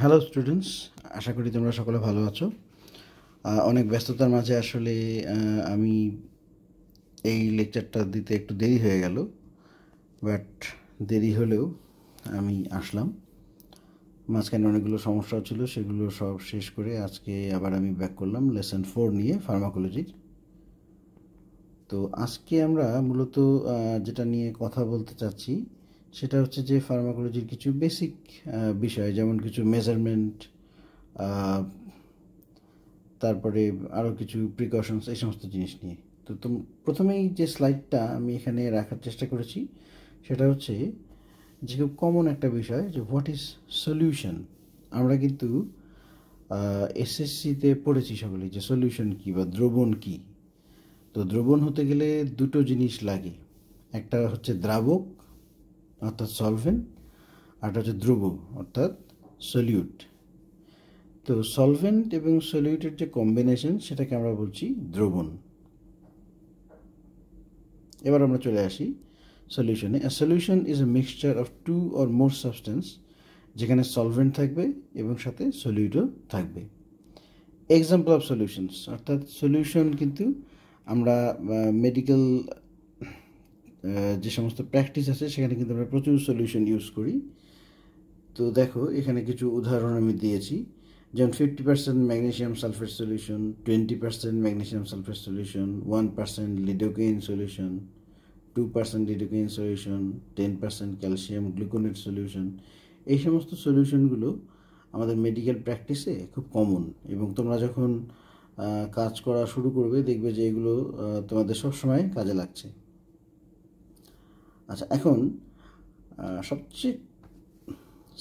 Hello students, আশা করি তোমরা সকলে ভালো আছো। অনেক ব্যস্ততার মাঝে আসলে আমি এই লেকচারটা দিতে একটু দেরি হয়ে গেল, বাট দেরি হলেও আমি আসলাম। মাঝখানে অনেকগুলো সমস্যাও ছিল, সেগুলো সব শেষ করে আজকে আবার আমি ব্যাক করলাম লেসন 4 নিয়ে ফার্মাকোলজির। তো আজকে আমরা মূলত যেটা নিয়ে কথা বলতে চাচ্ছি সেটা হচ্ছে যে ফার্মাকোলজির কিছু বেসিক বিষয়, যেমন কিছু মেজারমেন্ট, তারপরে আরও কিছু প্রিকশনস, এই সমস্ত জিনিস নিয়ে। তো প্রথমেই যে স্লাইডটা আমি এখানে রাখার চেষ্টা করেছি সেটা হচ্ছে যে খুব কমন একটা বিষয়, যে হোয়াট ইজ সলিউশন। আমরা কিন্তু এসএসসিতে পড়েছি সকলেই যে সলিউশন কী বা দ্রবণ কী। তো দ্রবণ হতে গেলে দুটো জিনিস লাগে, একটা হচ্ছে দ্রাবক অর্থাৎ সলভেন্ট, আর হচ্ছে দ্রব অর্থাৎ সলিউট। তো সলভেন্ট এবং সলিউটের যে কম্বিনেশন সেটাকে আমরা বলছি দ্রবণ। এবার আমরা চলে আসি সলিউশনে। A solution is a mixture of two or more substance, যেখানে সলভেন্ট থাকবে এবং সাথে সলিউটও থাকবে। এক্সাম্পল অফ সলিউশনস, অর্থাৎ সলিউশন কিন্তু আমরা মেডিকেল যে সমস্ত প্র্যাকটিস আছে সেখানে কিন্তু আমরা প্রচুর সলিউশন ইউজ করি। তো দেখো এখানে কিছু উদাহরণ আমি দিয়েছি, যেমন 50% magnesium sulphate solution, 20% magnesium sulphate solution, 1% lidocaine solution, 2% lidocaine solution, 10% calcium gluconate solution. এই সমস্ত সলিউশনগুলো আমাদের মেডিকেল প্র্যাকটিসে খুব কমন, এবং তোমরা যখন কাজ করা শুরু করবে দেখবে যে এগুলো তোমাদের সবসময় কাজে লাগছে। আচ্ছা, এখন সবচেয়ে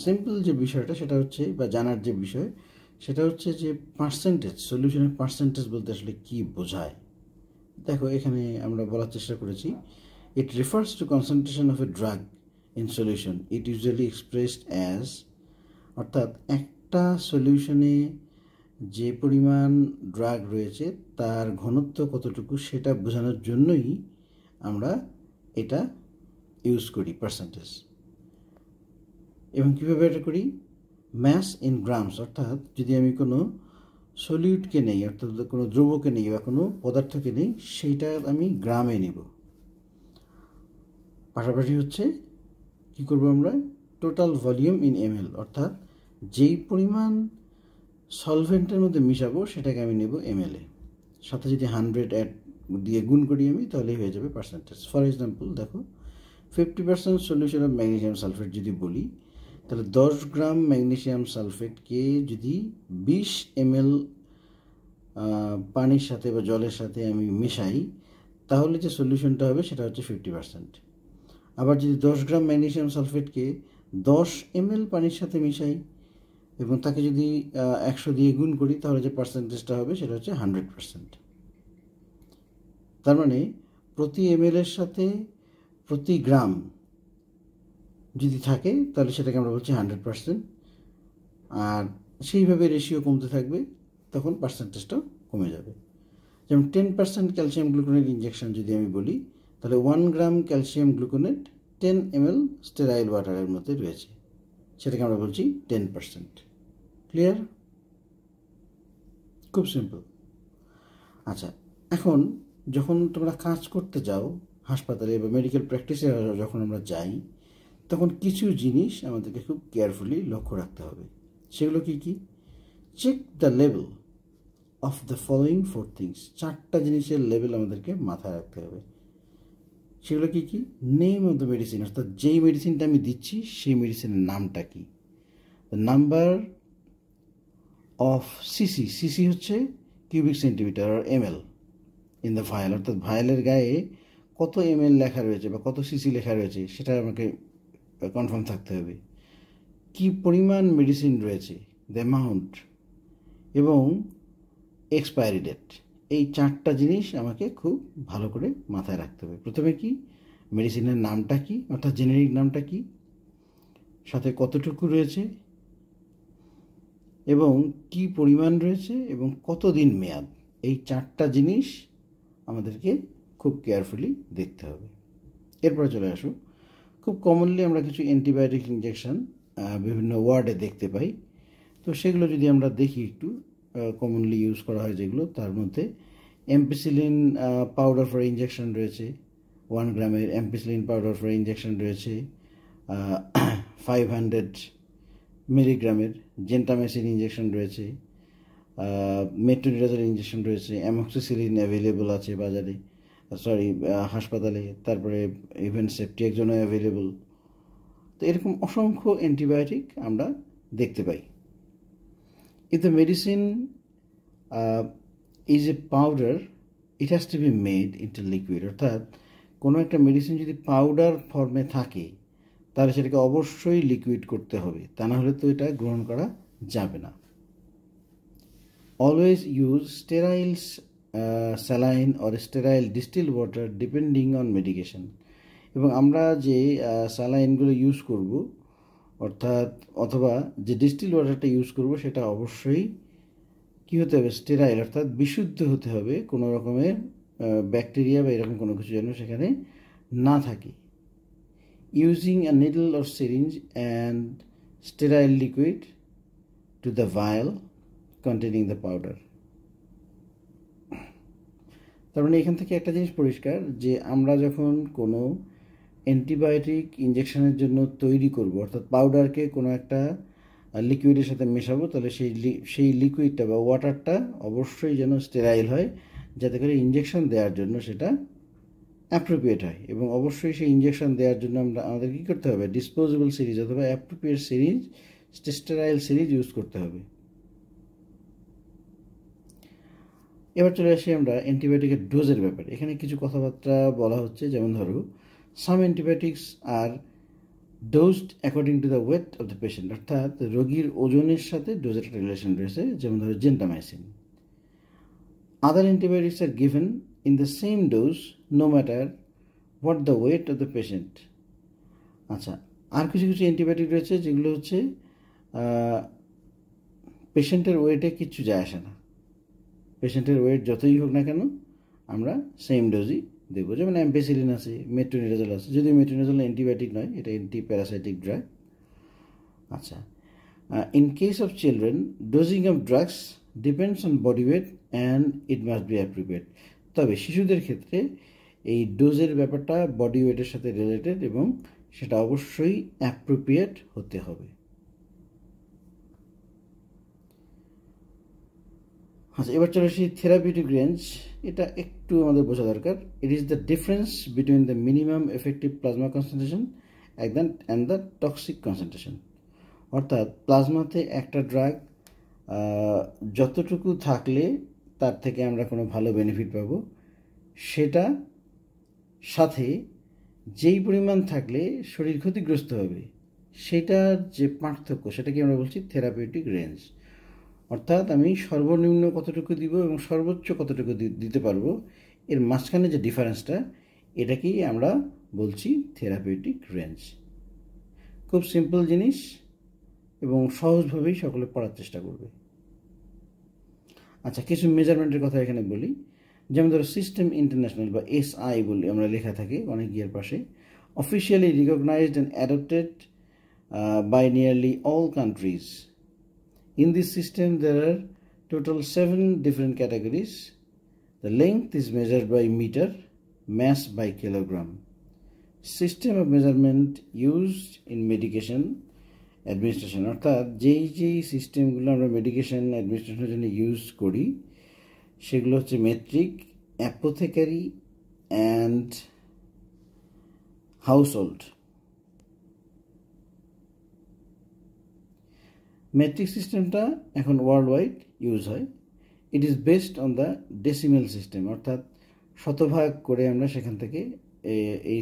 সিম্পল যে বিষয়টা সেটা হচ্ছে, বা জানার যে বিষয় সেটা হচ্ছে যে পার্সেন্টেজ, সলিউশনের পার্সেন্টেজ বলতে আসলে কী বোঝায়। দেখো এখানে আমরা বলার চেষ্টা করেছি, it refers to concentration of a drug in solution, it usually expressed as, অর্থাৎ একটা সলিউশনে যে পরিমাণ ড্রাগ রয়েছে তার ঘনত্ব কতটুকু সেটা বোঝানোর জন্যই আমরা এটা ইউজ করি পার্সেন্টেজ। এবং কীভাবে এটা করি, ম্যাস ইন গ্রামস, অর্থাৎ যদি আমি কোনো সলিউটকে নেই, অর্থাৎ কোনো দ্রব্যকে নেই বা কোনো পদার্থকে নেই, সেইটা আমি গ্রামে নেব। পাশাপাশি হচ্ছে কী করবো আমরা, টোটাল ভলিউম ইন এমএল, অর্থাৎ যেই পরিমাণ সলভেন্টের মধ্যে মিশাবো সেটাকে আমি নেব এমএলএ, সাথে যদি 100 অ্যাড দিয়ে গুণ করি আমি, তাহলেই হয়ে যাবে পার্সেন্টেজ। ফর এক্সাম্পল দেখো, 50% সলিউশন অফ ম্যাগনেসিয়াম সালফেট যদি বলি, তাহলে 10 গ্রাম ম্যাগনেসিয়াম সালফেটকে যদি 20 ml পানির সাথে বা জলের সাথে আমি মেশাই, তাহলে যে সলিউশনটা হবে সেটা হচ্ছে 50%। আবার যদি 10 গ্রাম ম্যাগনেসিয়াম সালফেটকে 10 ml পানির সাথে মিশাই এবং তাকে যদি 100 দিয়ে গুণ করি, তাহলে যে পার্সেন্টেজটা হবে সেটা হচ্ছে 100%। তার মানে প্রতি ml এর সাথে প্রতি গ্রাম যদি থাকে তাহলে সেটাকে আমরা বলছি 100%, আর সেইভাবে রেশিও কমতে থাকবে, তখন পার্সেন্টেজটাও কমে যাবে। যেমন 10% ক্যালসিয়াম গ্লুকোনেট ইঞ্জেকশন যদি আমি বলি, তাহলে 1 gram calcium gluconate 10 ml sterile ওয়াটারের মধ্যে রয়েছে, সেটাকে আমরা বলছি 10%। ক্লিয়ার? খুব সিম্পল। আচ্ছা, এখন যখন তোমরা কাজ করতে যাও হাসপাতালে বা মেডিকেল প্র্যাকটিসে যখন আমরা যাই, তখন কিছু জিনিস আমাদেরকে খুব কেয়ারফুলি লক্ষ্য রাখতে হবে। সেগুলো কি কি? Check the level of the following 4 things. 4টা জিনিসের লেভেল আমাদেরকে মাথায় রাখতে হবে। সেগুলো কি কি? নেম অফ দ্য মেডিসিন, অর্থাৎ যেই মেডিসিনটা আমি দিচ্ছি সেই মেডিসিনের নামটা কি। The number of CC, CC হচ্ছে কিউবিক সেন্টিমিটার আর এমএল ইন দ্য ভায়াল, অর্থাৎ ভায়ালের গায়ে কত এমএল লেখা রয়েছে বা কত সিসি লেখা রয়েছে সেটা আমাকে কনফার্ম থাকতে হবে। কি পরিমাণ মেডিসিন রয়েছে, দ্য অ্যামাউন্ট, এবং এক্সপায়ারি ডেট। এই 4টা জিনিস আমাকে খুব ভালো করে মাথায় রাখতে হবে। প্রথমে কি, মেডিসিনের নামটা কি, অর্থাৎ জেনেরিক নামটা কি, সাথে কতটুকু রয়েছে এবং কি পরিমাণ রয়েছে এবং কতদিন মেয়াদ। এই 4টা জিনিস আমাদেরকে খুব কেয়ারফুলি দেখতে হবে। এরপরে চলে আসুন, খুব কমনলি আমরা কিছু অ্যান্টিবায়োটিক ইঞ্জেকশন বিভিন্ন ওয়ার্ডে দেখতে পাই। তো সেগুলো যদি আমরা দেখি একটু কমনলি ইউজ করা হয় যেগুলো, তার মধ্যে এমপিসিলিন পাউডার ফর ইঞ্জেকশন রয়েছে, 1 গ্রামের এমপিসিলিন পাউডার ফর ইঞ্জেকশন রয়েছে, 500 মিলিগ্রামের জেন্টামেসিন ইঞ্জেকশন রয়েছে, মেট্রোনিডাজল ইঞ্জেকশন রয়েছে, অ্যামক্সিসিলিন অ্যাভেলেবল আছে বাজারে, হাসপাতালে, তারপরে ইভেন সেফটিএক্সনও অ্যাভেলেবল। তো এরকম অসংখ্য অ্যান্টিবায়োটিক আমরা দেখতে পাই। If the medicine is a powder, it has to be made into liquid, অর্থাৎ কোনো একটা মেডিসিন যদি পাউডার ফর্মে থাকে তাহলে সেটাকে অবশ্যই লিকুইড করতে হবে, তা না হলে তো এটা গ্রহণ করা যাবে না। Always use sterile saline or sterile distil water depending on medication. এবং আমরা যে স্যালাইনগুলো ইউজ করব অর্থাৎ অথবা যে ডিস্টিল ওয়াটারটা ইউজ করব সেটা অবশ্যই কী হতে হবে, স্টেরাইল অর্থাৎ বিশুদ্ধ হতে হবে, কোনো রকমের ব্যাকটেরিয়া বা এরকম কোনো কিছু যেন সেখানে না থাকে। Using a needle or syringe and sterile liquid to the ভায়াল containing the powder. তার মানে এখান থেকে একটা জিনিস পরিষ্কার যে আমরা যখন কোনো অ্যান্টিবায়োটিক ইঞ্জেকশনের জন্য তৈরি করব অর্থাৎ পাউডারকে কোনো একটা লিকুইডের সাথে মেশাবো, তাহলে সেই লিকুইডটা বা ওয়াটারটা অবশ্যই যেন স্টেরাইল হয়, যাতে করে ইঞ্জেকশন দেওয়ার জন্য সেটা অ্যাপ্রোপ্রিয়েট হয়। এবং অবশ্যই সেই ইঞ্জেকশন দেওয়ার জন্য আমাদের কী করতে হবে, ডিসপোজেবল সিরিজ অথবা appropriate series, sterile series use করতে হবে। এবার চলে আসি আমরা অ্যান্টিবায়োটিকের ডোজের ব্যাপারে। এখানে কিছু কথাবার্তা বলা হচ্ছে, যেমন ধরো some antibiotics are dosed according to the weight of the patient, অর্থাৎ রোগীর ওজনের সাথে ডোজের একটা রিলেশন রয়েছে, যেমন ধরো gentamicin. Other antibiotics are given in the same dose no matter what the weight of the patient. আচ্ছা, আর কিছু কিছু অ্যান্টিবায়োটিক রয়েছে যেগুলো হচ্ছে পেশেন্টের ওয়েটে কিচ্ছু যায় আসে না, পেশেন্টের ওয়েট যতই হোক না কেন আমরা সেম ডোজই দেবো। যেমন অ্যাম্পিসিলিন আছে, মেট্রোনিডাজল আছে, যদিও মেট্রোনিডাজল অ্যান্টিবায়োটিক নয়, এটা অ্যান্টি প্যারাসাইটিক ড্রাগ। আচ্ছা, in case of children dosing of drugs depends on body weight and it must be appropriate. তবে শিশুদের ক্ষেত্রে এই ডোজের ব্যাপারটা বডি ওয়েটের সাথে রিলেটেড এবং সেটা অবশ্যই অ্যাপ্রোপ্রিয়েট হতে হবে। আচ্ছা, এবার চলে আসি থেরাপিউটিক রেঞ্জ। এটা একটু আমাদের বোঝা দরকার। It is the difference between the minimum effective plasma concentration and the toxic concentration. অর্থাৎ প্লাজমাতে একটা ড্রাগ যতটুকু থাকলে তার থেকে আমরা কোনো ভালো বেনিফিট পাবো, সেটা সাথে যেই পরিমাণ থাকলে শরীর ক্ষতিগ্রস্ত হবে, সেটার যে পার্থক্য সেটাকে আমরা বলছি থেরাপিউটিক রেঞ্জ। অর্থাৎ আমি সর্বনিম্ন কতটুকু দিব এবং সর্বোচ্চ কতটুকু দিতে পারবো, এর মাঝখানে যে ডিফারেন্সটা, এটাকেই আমরা বলছি থেরাপিউটিক রেঞ্জ। খুব সিম্পল জিনিস এবং সহজভাবেই সকলে পড়ার চেষ্টা করবে। আচ্ছা, কিছু মেজারমেন্টের কথা এখানে বলি। যেমন ধরো সিস্টেম ইন্টারন্যাশনাল বা SI বলি আমরা লেখা থাকে অনেক ইয়ের পাশে, officially recognised and adopted by nearly all countries. In this system, there are total 7 different categories. The length is measured by meter, mass by kilogram. System of measurement used in medication administration, অর্থাৎ যেই সিস্টেমগুলো আমরা medication অ্যাডমিনিস্ট্রেশনের জন্য use করি সেগুলো হচ্ছে metric, অ্যাপোথেকারি and household. Metric সিস্টেমটা এখন ওয়ার্ল্ড ওয়াইড ইউজ হয়। It is based on the decimal system, অর্থাৎ শতভাগ করে আমরা সেখান থেকে এই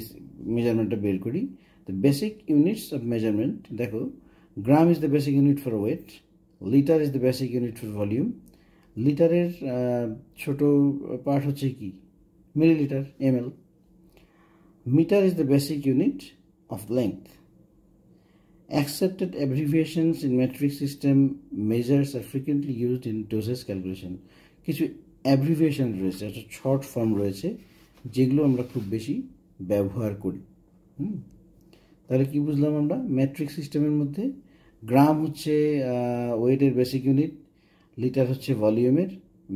মেজারমেন্টটা বের করি। The basic units of measurement, দেখো, gram is the basic unit for weight, litre is the basic unit for volume. লিটারের ছোট পার্ট হচ্ছে কি, millilitre, ml. Metre is the basic unit of length. Accepted abbreviations in metric system measures are frequently used in dosage calculation. কিছু abbreviation রয়েছে, একটা short form রয়েছে যেগুলো আমরা খুব বেশি ব্যবহার করি। তাহলে কি বুঝলাম আমরা, মেট্রিক সিস্টেমের মধ্যে গ্রাম হচ্ছে ওয়েটের বেসিক ইউনিট, লিটার হচ্ছে ভলিউমের,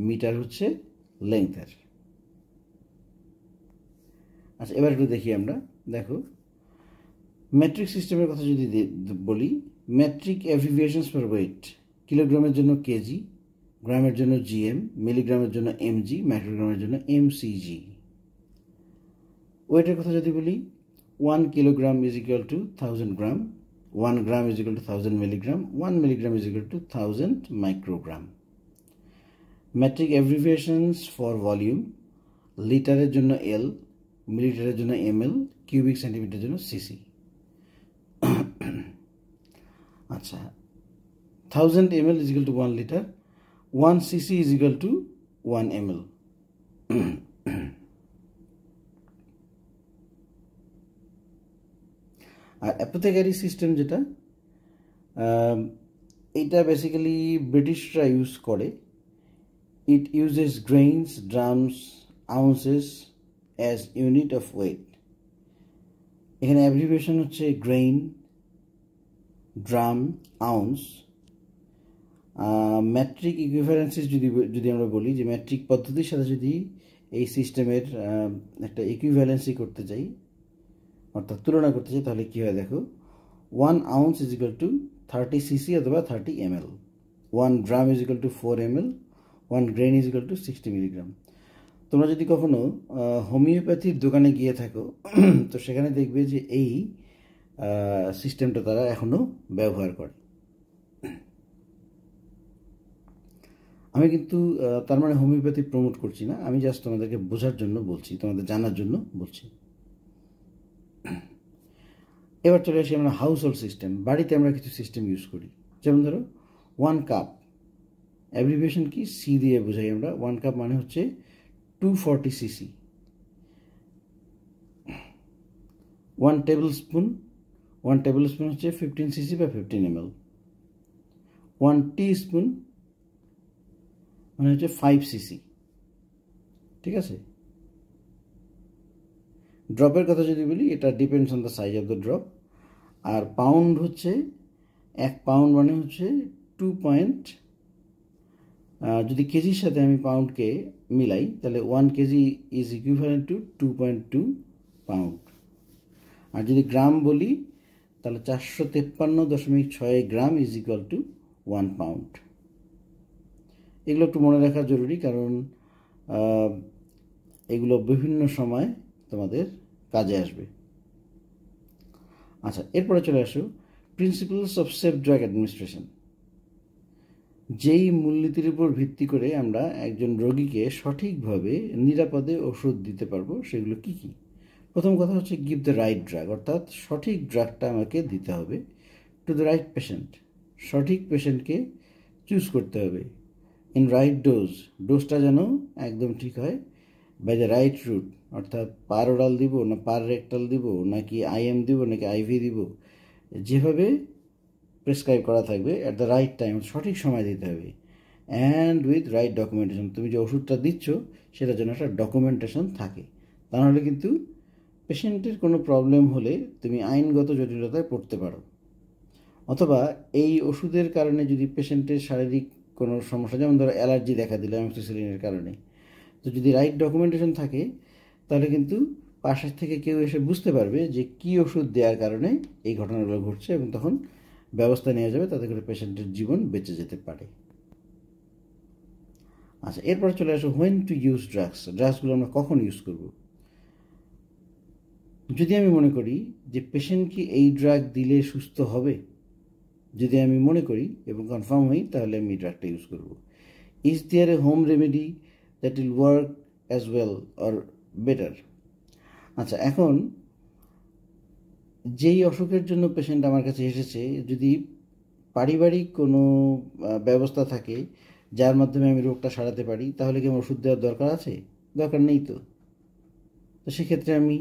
মিটার হচ্ছে লেংথের। আচ্ছা, এবার একটু দেখি আমরা। দেখো, মেট্রিক সিস্টেমের কথা যদি বলি, মেট্রিক অ্যাব্রিভিয়েশনস ফর ওয়েট, কিলোগ্রামের জন্য কেজি, গ্রামের জন্য জিএম, মিলিগ্রামের জন্য এমজি, মাইক্রোগ্রামের জন্য এমসিজি। ওয়েটের কথা যদি বলি, 1 kilogram is equal to 1000 gram, 1 gram is equal to 1000 milligram, 1 milligram is equal to 1000 microgram. Metric abbreviations for volume, লিটারের জন্য এল, মিলিটারের জন্য এমএল, কিউবিক সেন্টিমিটারের জন্য সিসি। আচ্ছা, 1000 ml is equal to 1 liter, 1 cc is equal to 1 ml. আর apothecary system যেটা, এটা basically ব্রিটিশরা use করে। It uses grains, drams, ounces as unit of weight. এখানে অ্যাব্রিভিয়েশন হচ্ছে grain, dram, ounce. Metric equivalencies যদি আমরা বলি যে ম্যাট্রিক পদ্ধতির সাথে যদি এই সিস্টেমের একটা ইকুইভ্যালেন্সি করতে চাই, অর্থাৎ তুলনা করতে চাই, তাহলে কী হয় দেখো, 1 ounce is equal two 30 cc অথবা 30 ml, 1 gram is equal two 4 ml, 1 grain is equal two 60 milligram. তোমরা যদি কখনো হোমিওপ্যাথির দোকানে গিয়ে থাকো তো সেখানে দেখবে যে এই সিস্টেমটা তারা এখনও ব্যবহার করে। আমি কিন্তু তার মানে হোমিওপ্যাথি প্রমোট করছি না, আমি জাস্ট তোমাদেরকে বোঝার জন্য বলছি, তোমাদের জানার জন্য বলছি। এবার চলে আসি আমরা হাউস হোল্ড সিস্টেম। বাড়িতে আমরা কিছু সিস্টেম ইউজ করি, যেমন ধরো 1 কাপ, অ্যাব্রিভিয়েশন কি, সি দিয়ে বোঝাই আমরা। 1 কাপ মানে হচ্ছে 240 CC. 1 table spoon, 1 table spoon হচ্ছে 15 সিসি বা 15 ml। 1 টি স্পুন মানে হচ্ছে 5 সিসি। ঠিক আছে। ড্রপের কথা যদি বলি, এটা depends on the size of the drop. আর পাউন্ড হচ্ছে 1 পাউন্ড মানে হচ্ছে 2 পয়েন্ট, যদি কেজির সাথে আমি পাউন্ডকে মিলাই তাহলে 1 KG is equivalent to 2.2 pound. আর যদি গ্রাম বলি তাহলে 453.6 gram is equal to 1 pound. এগুলো একটু মনে রাখা জরুরি, কারণ এগুলো বিভিন্ন সময় তোমাদের কাজে আসবে। আচ্ছা, এরপরে চলে আসো principles of safe drug administration. যেই মূলনীতির উপর ভিত্তি করে আমরা একজন রোগীকে সঠিকভাবে নিরাপদে ওষুধ দিতে পারবো, সেগুলো কি কি? প্রথম কথা হচ্ছে গিভ দ্য রাইট ড্রাগ, অর্থাৎ সঠিক ড্রাগটা আমাকে দিতে হবে টু দ্য রাইট পেশেন্ট। সঠিক পেশেন্টকে চুজ করতে হবে। ইন রাইট ডোজ, ডোজটা যেন একদম ঠিক হয়। বাই দ্য রাইট রুট, অর্থাৎ পার ওরাল দিব না পার রেক্টাল দিব, নাকি আইএম দিব নাকি আইভি দিব, যেভাবে প্রেসক্রাইব করা থাকবে অ্যাট দ্য রাইট টাইম, সঠিক সময় দিতে হবে। অ্যান্ড উইথ রাইট ডকুমেন্টেশন, তুমি যে ওষুধটা দিচ্ছ সেটার জন্য একটা ডকুমেন্টেশন থাকে, তা নাহলে কিন্তু পেশেন্টের কোনো প্রবলেম হলে তুমি আইনগত জটিলতায় পড়তে পারো। অথবা এই ওষুধের কারণে যদি পেশেন্টের শারীরিক কোনো সমস্যা, যেমন ধরো অ্যালার্জি দেখা দিল অ্যামোক্সিসিলিনের কারণে, তো যদি রাইট ডকুমেন্টেশন থাকে তাহলে কিন্তু পাশের থেকে কেউ এসে বুঝতে পারবে যে কী ওষুধ দেওয়ার কারণে এই ঘটনাগুলো ঘটছে, এবং তখন ব্যবস্থা নেওয়া যাবে, তাতে করে পেশেন্টের জীবন বেঁচে যেতে পারে। আচ্ছা, এরপরে চলে আসো হোয়েন টু ইউজ ড্রাগস। ড্রাগসগুলো আমরা কখন ইউজ করব? যদি আমি মনে করি যে পেশেন্টকে এই ড্রাগ দিলে সুস্থ হবে, যদি আমি মনে করি এবং কনফার্ম হই, তাহলে আমি ড্রাগটা ইউজ করব। Is there a home remedy that will work as well or better? আচ্ছা, এখন যেই অসুখের জন্য পেশেন্ট আমার কাছে এসেছে, যদি পারিবারিক কোনো ব্যবস্থা থাকে যার মাধ্যমে আমি রোগটা সারাতে পারি, তাহলে কি আমার ওষুধ দেওয়ার দরকার আছে? দরকার নেই তো। তো সেক্ষেত্রে আমি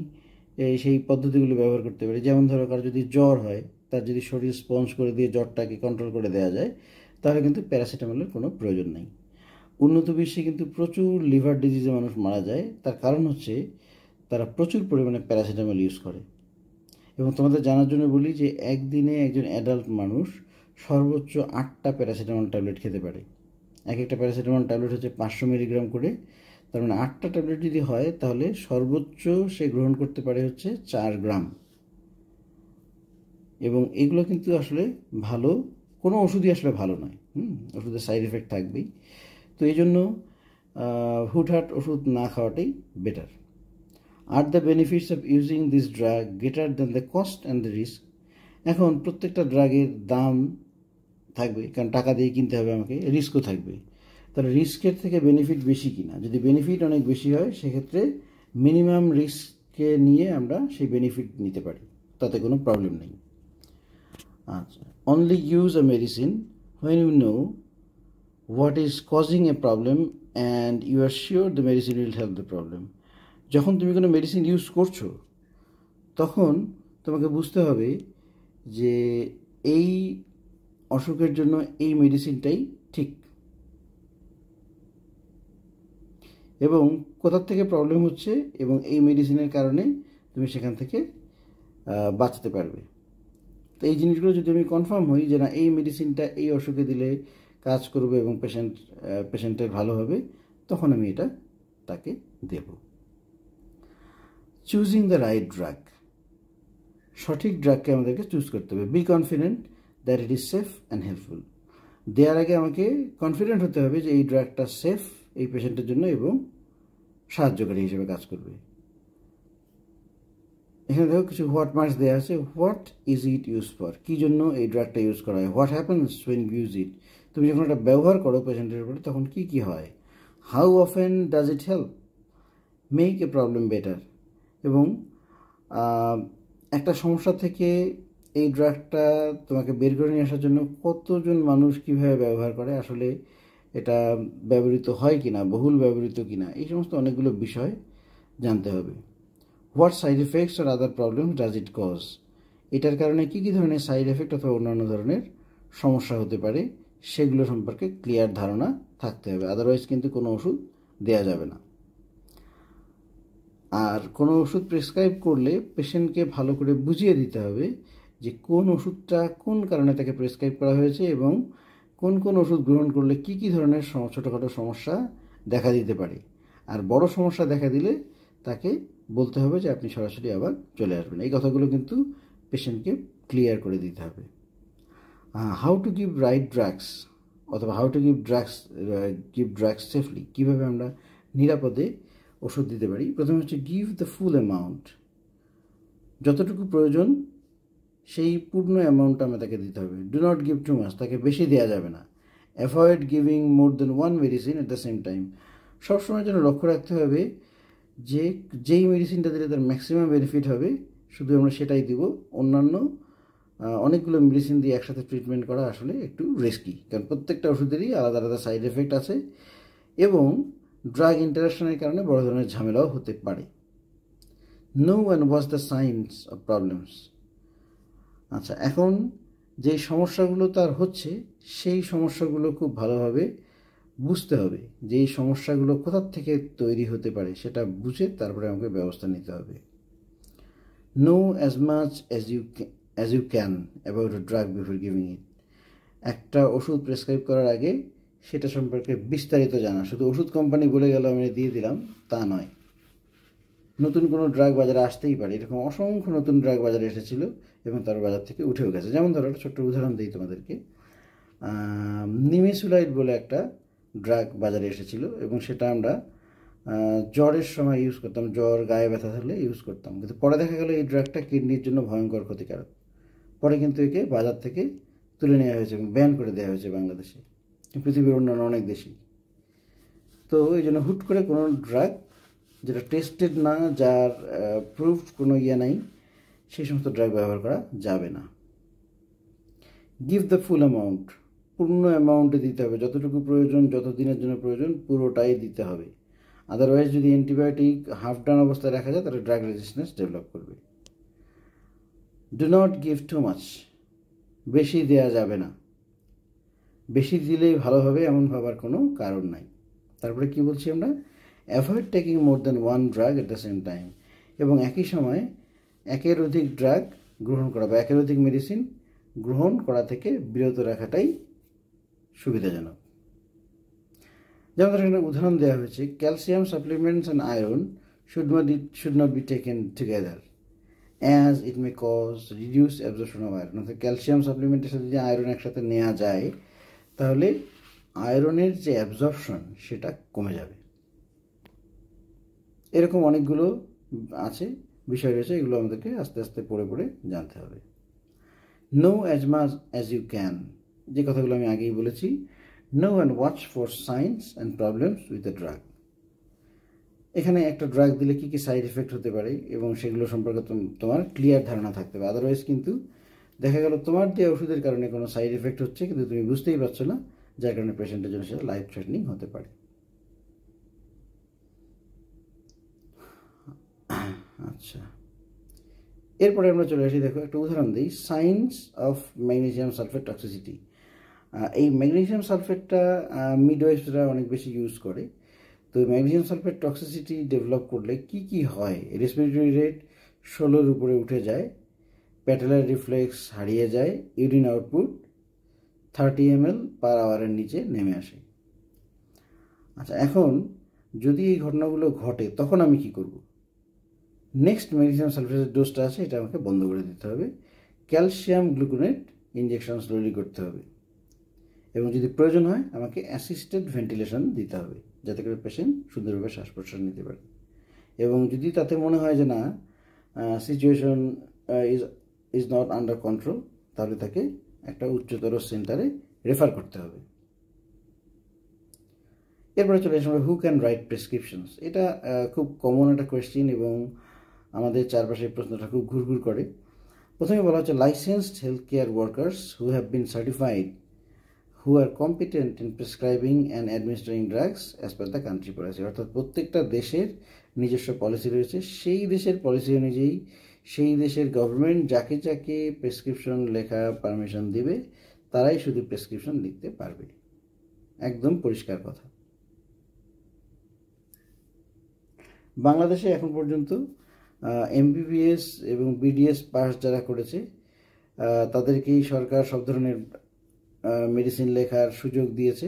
সেই পদ্ধতিগুলো ব্যবহার করতে পারি। যেমন ধরো, কারো যদি জ্বর হয়, তার যদি শরীর স্পঞ্জ করে দিয়ে জ্বরটাকে কন্ট্রোল করে দেওয়া যায়, তাহলে কিন্তু প্যারাসিটামলের কোনো প্রয়োজন নেই। উন্নত বিশ্বে কিন্তু প্রচুর লিভার ডিজিজে মানুষ মারা যায়, তার কারণ হচ্ছে তারা প্রচুর পরিমাণে প্যারাসিটামল ইউজ করে। এবং তোমাদের জানার জন্য বলি যে একদিনে একজন অ্যাডাল্ট মানুষ সর্বোচ্চ 8টা প্যারাসিটামল ট্যাবলেট খেতে পারে। এক একটা প্যারাসিটামল ট্যাবলেট হচ্ছে 500 মিলিগ্রাম করে, তার মানে 8টা ট্যাবলেট যদি হয় তাহলে সর্বোচ্চ সে গ্রহণ করতে পারে হচ্ছে 4 গ্রাম। এবং এগুলো কিন্তু আসলে ভালো, কোনো ওষুধই আসলে ভালো নয়, ওষুধের সাইড এফেক্ট থাকবেই। তো এই জন্য হুটহাট ওষুধ না খাওয়াটাই better. Are the benefits of using this drug greater than the cost and the risk. এখন প্রত্যেকটা ড্রাগের দাম থাকবে, কারণ টাকা দিয়ে কিনতে হবে আমাকে, রিস্কও থাকবে। তাহলে রিস্কের থেকে বেনিফিট বেশি কিনা, যদি বেনিফিট অনেক বেশি হয় সেক্ষেত্রে মিনিমাম রিস্ককে নিয়ে আমরা সেই বেনিফিট নিতে পারি, তাতে কোনো প্রবলেম নেই। আচ্ছা, only use a medicine when you know what is causing a problem and you are sure the medicine will help the problem. যখন তুমি কোনো মেডিসিন ইউজ করছো তখন তোমাকে বুঝতে হবে যে এই অসুখের জন্য এই মেডিসিনটাই ঠিক, এবং কোথার থেকে প্রবলেম হচ্ছে এবং এই মেডিসিনের কারণে তুমি সেখান থেকে বাঁচতে পারবে। তো এই জিনিসগুলো যদি আমি কনফার্ম হই যে না এই মেডিসিনটা এই অসুখে দিলে কাজ করবে এবং পেশেন্টের ভালো হবে, তখন আমি এটা তাকে দেব। চুজিং দ্য রাইট ড্রাগ, সঠিক ড্রাগকে আমাদেরকে চুজ করতে হবে। Be confident that it is safe and helpful. দেওয়ার আগে আমাকে কনফিডেন্ট হতে হবে যে এই ড্রাগটা সেফ এই পেশেন্টের জন্য এবং সাহায্যকারী হিসেবে কাজ করবে। এখানে দেখো কিছু হোয়াট মার্কস দেওয়া আছে। What is it use for, কী জন্য এই ড্রাগটা ইউজ করা হয়। What happens when you use it, তুমি যখন এটা ব্যবহার করো পেশেন্টের উপরে তখন কী কী হয়। How often does it help, make a problem better, এবং একটা সমস্যা থেকে এই ড্রাগটা তোমাকে বের করে নিয়ে আসার জন্য কতজন মানুষ কীভাবে ব্যবহার করে, আসলে এটা ব্যবহৃত হয় কিনা, বহুল ব্যবহৃত কিনা, এই সমস্ত অনেকগুলো বিষয় জানতে হবে। হোয়াট সাইড এফেক্টস আর other problem does it cause, এটার কারণে কী কী ধরনের সাইড এফেক্ট অথবা অন্যান্য ধরনের সমস্যা হতে পারে সেগুলো সম্পর্কে ক্লিয়ার ধারণা থাকতে হবে, আদারওয়াইজ কিন্তু কোনো ওষুধ দেওয়া যাবে না। আর কোনো ওষুধ প্রেসক্রাইব করলে পেশেন্টকে ভালো করে বুঝিয়ে দিতে হবে যে কোন ওষুধটা কোন কারণে তাকে প্রেসক্রাইব করা হয়েছে এবং কোন কোন ওষুধ গ্রহণ করলে কী কী ধরনের ছোটোখাটো সমস্যা দেখা দিতে পারে। আর বড় সমস্যা দেখা দিলে তাকে বলতে হবে যে আপনি সরাসরি আবার চলে আসবেন। এই কথাগুলো কিন্তু পেশেন্টকে ক্লিয়ার করে দিতে হবে। How to give right drugs অথবা how to give drugs safely, কীভাবে আমরা নিরাপদে ওষুধ দিতে পারি। প্রথমে হচ্ছে গিভ দ্য ফুল অ্যামাউন্ট, যতটুকু প্রয়োজন সেই পূর্ণ অ্যামাউন্টটা আমরা তাকে দিতে হবে। Do not give too much, তাকে বেশি দেওয়া যাবে না। Avoid giving more than one medicine at the same time, সবসময় যেন লক্ষ্য রাখতে হবে যে যেই মেডিসিনটা দিলে তার ম্যাক্সিমাম বেনিফিট হবে শুধু আমরা সেটাই দিব। অন্যান্য অনেকগুলো মেডিসিন দিয়ে একসাথে ট্রিটমেন্ট করা আসলে একটু রিস্কি, কারণ প্রত্যেকটা ওষুধেরই আলাদা আলাদা সাইড এফেক্ট আছে এবং ড্রাগ ইন্টারাকশনের কারণে বড় ধরনের ঝামেলাও হতে পারে। Know and watch the signs of problems, আচ্ছা এখন যেই সমস্যাগুলো তার হচ্ছে সেই সমস্যাগুলো খুব ভালোভাবে বুঝতে হবে, যে এই সমস্যাগুলো কোথার থেকে তৈরি হতে পারে সেটা বুঝে তারপরে আমাকে ব্যবস্থা নিতে হবে। Know as much as you can about a drug before giving it, একটা ওষুধ প্রেসক্রাইব করার আগে সেটা সম্পর্কে বিস্তারিত জানা। শুধু ওষুধ কোম্পানি বলে গেল আমি দিয়ে দিলাম তা নয়, নতুন কোনো ড্রাগ বাজারে আসতেই পারে, এরকম অসংখ্য নতুন ড্রাগ বাজারে এসেছিল এবং তার বাজার থেকে উঠেও গেছে। যেমন ধরো একটা ছোট্ট উদাহরণ দিই তোমাদেরকে, নিমেসুলাইড বলে একটা ড্রাগ বাজারে এসেছিল এবং সেটা আমরা জ্বরের সময় ইউজ করতাম, জ্বর গায়ে ব্যথা থাকলে ইউজ করতাম, কিন্তু পরে দেখা গেলো এই ড্রাগটা কিডনির জন্য ভয়ঙ্কর ক্ষতিকারক। পরে কিন্তু একে বাজার থেকে তুলে নেওয়া হয়েছে এবং ব্যান করে দেওয়া হয়েছে বাংলাদেশে, পৃথিবীর অন্যান্য অনেক দেশেই। তো এই জন্য হুট করে কোনো ড্রাগ যেটা টেস্টেড না, যার প্রুফড কোনো নাই, সেই সমস্ত ড্রাগ ব্যবহার করা যাবে না। গিভ দ্য ফুল অ্যামাউন্ট, পূর্ণ অ্যামাউন্টে দিতে হবে, যতটুকু প্রয়োজন, যত দিনের জন্য প্রয়োজন পুরোটাই দিতে হবে। আদারওয়াইজ যদি অ্যান্টিবায়োটিক হাফ ডান অবস্থায় রাখা যায় তাহলে ড্রাগ রেজিস্ট্যান্স ডেভেলপ করবে। Do not give too much, বেশি দেওয়া যাবে না, বেশি দিলেই ভালো হবে এমন ভাবার কোনো কারণ নাই। তারপরে কি বলছি আমরা, avoid taking more than one drug at the same time, এবং একই সময় একের অধিক ড্রাগ গ্রহণ করা বা একের অধিক মেডিসিন গ্রহণ করা থেকে বিরত রাখাটাই সুবিধাজনক। যেমন ধরো এখানে উদাহরণ দেওয়া হয়েছে, calcium supplements and iron should not be taken together as it may cause reduced absorption of iron। অর্থাৎ ক্যালসিয়াম সাপ্লিমেন্টের সাথে যদি আয়রন একসাথে নেওয়া যায় তাহলে আয়রনের যে অ্যাবজর্পশন সেটা কমে যাবে। এরকম অনেকগুলো আছে, বিষয় রয়েছে, এগুলো আমাদেরকে আস্তে আস্তে পড়ে পড়ে জানতে হবে। Know as much as you can, যে কথাগুলো আমি আগেই বলেছি। Know and watch for signs and problems with the drug. এখানে একটা ড্রাগ দিলে কী কী সাইড এফেক্ট হতে পারে এবং সেগুলো সম্পর্কে তোমার ক্লিয়ার ধারণা থাকতে হবে। আদারওয়াইজ কিন্তু দেখা গেল তোমার যে ওষুধের কারণে কোনো সাইড এফেক্ট হচ্ছে কিন্তু তুমি বুঝতেই পারছো না, যার কারণে পেশেন্টের জন্য সেটা লাইফ থ্রেটনিং হতে পারে। আচ্ছা, এরপরে আমরা চলে আসি, দেখো একটা উদাহরণ দিই, signs of magnesium sulphate toxicity. এই ম্যাগনেসিয়াম সালফেটটা মিডওয়াইফসরা অনেক বেশি ইউজ করে। তো ম্যাগনেসিয়াম সালফেট টক্সিসিটি ডেভেলপ করলে কি কি হয়? রেসপিরেটরি রেট 16-র উপরে উঠে যায়, প্যাটেলার রিফ্লেক্স হারিয়ে যায়, ইউরিন আউটপুট 30 ml/hour নিচে নেমে আসে। আচ্ছা, এখন যদি এই ঘটনাগুলো ঘটে তখন আমি কি করব? নেক্সট ম্যাগনেসিয়াম সালফেটের ডোজটা আছে এটা আমাকে বন্ধ করে দিতে হবে, ক্যালসিয়াম গ্লুকোনেট ইঞ্জেকশন স্লোলি করতে হবে, এবং যদি প্রয়োজন হয় আমাকে অ্যাসিস্টেড ভেন্টিলেশন দিতে হবে যাতে করে পেশেন্ট সুন্দরভাবে শ্বাস প্রশ্বাস নিতে পারে। এবং যদি তাতে মনে হয় যে না situation is not under control, তাহলে তাকে একটা উচ্চতর সেন্টারে রেফার করতে হবে। এরপরে চলে আসে আমরা হু ক্যান রাইট প্রেসক্রিপশনস। এটা খুব কমন একটা কোয়েশ্চেন এবং আমাদের চারপাশে প্রশ্নটা খুব ঘুরঘুর করে। প্রথমে বলা হচ্ছে licensed health care workers who have been certified who are competent in prescribing and administering drugs as per the country policy। অর্থাৎ প্রত্যেকটা দেশের নিজস্ব পলিসি রয়েছে, সেই দেশের পলিসি অনুযায়ী সেই দেশের গভর্নমেন্ট যাকে যাকে প্রেসক্রিপশন লেখা পারমিশন দিবে তারাই শুধু প্রেসক্রিপশন লিখতে পারবে। একদম পরিষ্কার কথা। বাংলাদেশে এখন পর্যন্ত এমবিবিএস এবং বিডিএস পাস যারা করেছে তাদেরকেই সরকার সব ধরনের মেডিসিন লেখার সুযোগ দিয়েছে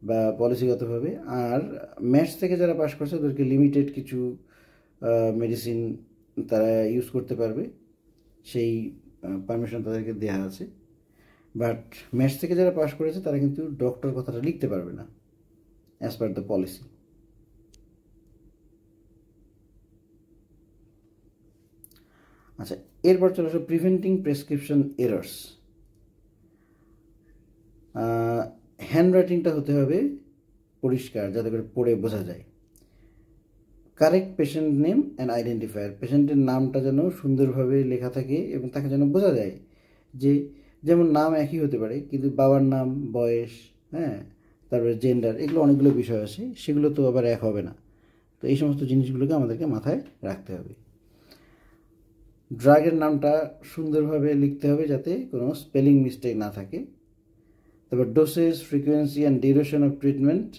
বা পলিসিগতভাবে। আর ম্যাথস থেকে যারা পাস করছে ওদেরকে লিমিটেড কিছু মেডিসিন তারা ইউজ করতে পারবে, সেই পারমিশন তাদেরকে দেওয়া আছে। বাট ম্যাথস থেকে যারা পাস করেছে তারা কিন্তু ডক্টর কথাটা লিখতে পারবে না অ্যাজ পার দ্য পলিসি। আচ্ছা, এরপর চলে আসো প্রিভেন্টিং প্রেসক্রিপশন এরার্স। হ্যান্ডরাইটিংটা হতে হবে পরিষ্কার যাতে করে পড়ে বোঝা যায়। Correct patient name and identifier, পেশেন্টের নামটা যেন সুন্দরভাবে লেখা থাকে এবং তাকে যেন বোঝা যায় যে, যেমন নাম একই হতে পারে কিন্তু বাবার নাম, বয়স, হ্যাঁ, তারপরে জেন্ডার, এগুলো অনেকগুলো বিষয় আছে, সেগুলো তো আবার এক হবে না। তো এই সমস্ত জিনিসগুলোকে আমাদেরকে মাথায় রাখতে হবে। ড্রাগের নামটা সুন্দরভাবে লিখতে হবে যাতে কোনো স্পেলিং মিস্টেক না থাকে। তারপর dosage, frequency and duration of treatment,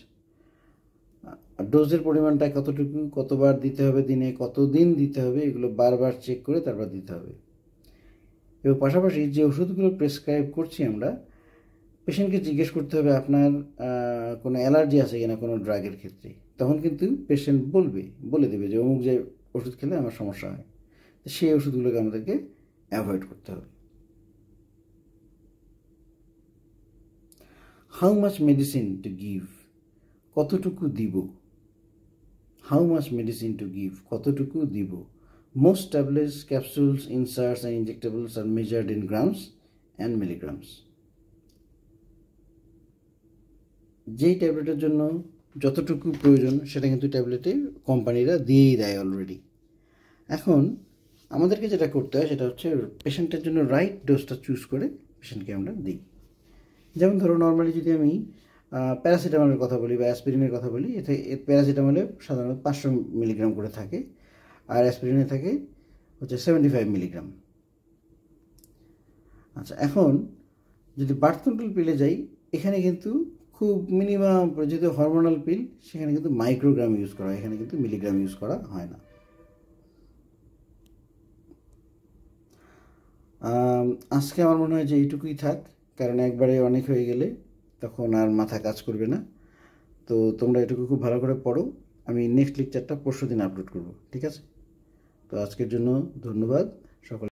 ডোজের পরিমাণটা কতটুকু, কতবার দিতে হবে, দিনে কতদিন দিতে হবে, এগুলো বারবার চেক করে তারপর দিতে হবে। এবং পাশাপাশি যে ওষুধগুলো প্রেসক্রাইব করছি আমরা, পেশেন্টকে জিজ্ঞেস করতে হবে আপনার কোনো অ্যালার্জি আছে কিনা কোনো ড্রাগের ক্ষেত্রে। তখন কিন্তু পেশেন্ট বলে দেবে যে অমুক যে ওষুধ খেলে আমার সমস্যা হয়, সেই ওষুধগুলোকে আমাদেরকে অ্যাভয়েড করতে হবে। How much medicine to give, কতটুকু দিব। How much medicine to give, কতটুকু দিব। Most tablets, capsules, inserts and injectables are measured in grams and milligrams. যেই ট্যাবলেটের জন্য যতটুকু প্রয়োজন সেটা কিন্তু ট্যাবলেটে কোম্পানিরা দিয়েই দেয় অলরেডি। এখন আমাদেরকে যেটা করতে হয় সেটা হচ্ছে পেশেন্টের জন্য রাইট ডোজটা চুজ করে পেশেন্টকে আমরা দিই। যেমন ধরো নর্মালি যদি আমি প্যারাসিটামলের কথা বলি বা অ্যাসপিরিনের কথা বলি, এতে প্যারাসিটামলে সাধারণত 500 মিলিগ্রাম করে থাকে আর অ্যাসপিরিনে থাকে হচ্ছে 75 মিলিগ্রাম। আচ্ছা, এখন যদি বার্থ কন্ট্রোল পিলে যাই, এখানে কিন্তু খুব মিনিমাম, যেহেতু হরমোনাল পিল সেখানে কিন্তু মাইক্রোগ্রাম ইউজ করা হয়, এখানে কিন্তু মিলিগ্রাম ইউজ করা হয় না। আজকে আমার মনে হয় যে এইটুকুই থাক, কারণ একবারে অনেক হয়ে গেলে তখন আর মাথা কাজ করবে না। তো তোমরা এটুকু খুব ভালো করে পড়ো। আমি নেক্সট লেকচারটা পরশু দিন আপলোড করব, ঠিক আছে? তো আজকের জন্য ধন্যবাদ সকল।